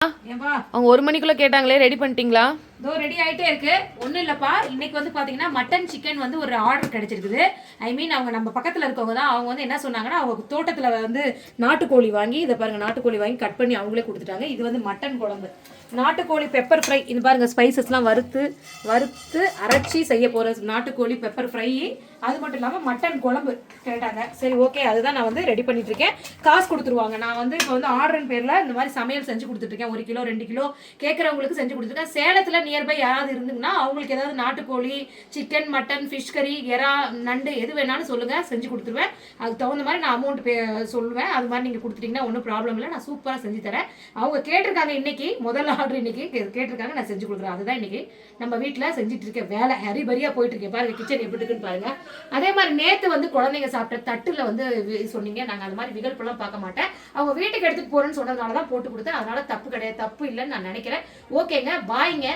அவங்க 1 மணிக்குள்ள கேட்டாங்களே, ரெடி பண்ணிட்டீங்களா? இதோ ரெடி ஆகிட்டே இருக்கு. ஒன்றும் இல்லைப்பா, இன்னைக்கு வந்து பார்த்தீங்கன்னா மட்டன் சிக்கன் வந்து ஒரு ஆர்டர் கிடைச்சிருக்குது. ஐ மீன் அவங்க நம்ம பக்கத்தில் இருக்கவங்க தான். அவங்க வந்து என்ன சொன்னாங்கன்னா, அவங்க தோட்டத்தில் வந்து நாட்டுக்கோழி வாங்கி, இதை பாருங்க, நாட்டுக்கோழி வாங்கி கட் பண்ணி அவங்களே கொடுத்துட்டாங்க. இது வந்து மட்டன் குழம்பு, நாட்டுக்கோழி பெப்பர் ஃப்ரை. இது பாருங்க, ஸ்பைசஸ்லாம் வறுத்து அரைச்சி செய்ய போகிற நாட்டுக்கோழி பெப்பர் ஃப்ரை. அது மட்டும் இல்லாமல் மட்டன் குழம்பு கேட்டாங்க. சரி, ஓகே, அதுதான் நான் வந்து ரெடி பண்ணிட்டு இருக்கேன். காசு கொடுத்துருவாங்க. நான் வந்து இப்போ வந்து ஆர்டரின் பேரில் இந்த மாதிரி சமையல் செஞ்சு கொடுத்துட்ருக்கேன். 1 கிலோ 2 கிலோ கேட்குறவங்களுக்கு செஞ்சு கொடுத்துருக்கேன். சேலத்தில் நியர்பை யாராவது இருந்துங்கன்னா அவங்களுக்கு ஏதாவது நாட்டுக்கோழி, சிக்கன், மட்டன், ஃபிஷ் கறி, எறா, நண்டு எது வேணாலும் சொல்லுங்கள், செஞ்சு கொடுத்துருவேன். அதுக்கு தகுந்த மாதிரி நான் அமௌண்ட் சொல்லுவேன். அது மாதிரி நீங்கள் கொடுத்துட்டிங்கன்னா ஒன்றும் ப்ராப்ளம் இல்லை, நான் சூப்பராக செஞ்சு தரேன். அவங்க கேட்டிருக்காங்க, இன்னைக்கு முதல் ஆர்டர் இன்னைக்கு கேட்டிருக்காங்க, நான் செஞ்சு கொடுக்குறேன். அதுதான் இன்னைக்கு நம்ம வீட்டில் செஞ்சுட்டு இருக்கேன். வேலை ஹரிபரியாக போயிட்டு இருக்கேன். பாருங்க, கிச்சன் எப்படி இருக்குன்னு பாருங்க. அதே மாதிரி நேற்று வந்து குழந்தைங்க சாப்பிட்ட தட்டில் வந்து சொன்னீங்க, நாங்கள் அது மாதிரி விகல்பெல்லாம் பார்க்க மாட்டேன். அவங்க வீட்டுக்கு எடுத்துகிட்டு போகிறேன்னு சொன்னதுனால தான் போட்டு கொடுத்தேன். அதனால தப்பு கிடையாது, தப்பு இல்லைன்னு நான் நினைக்கிறேன். ஓகேங்க, பாய்ங்க.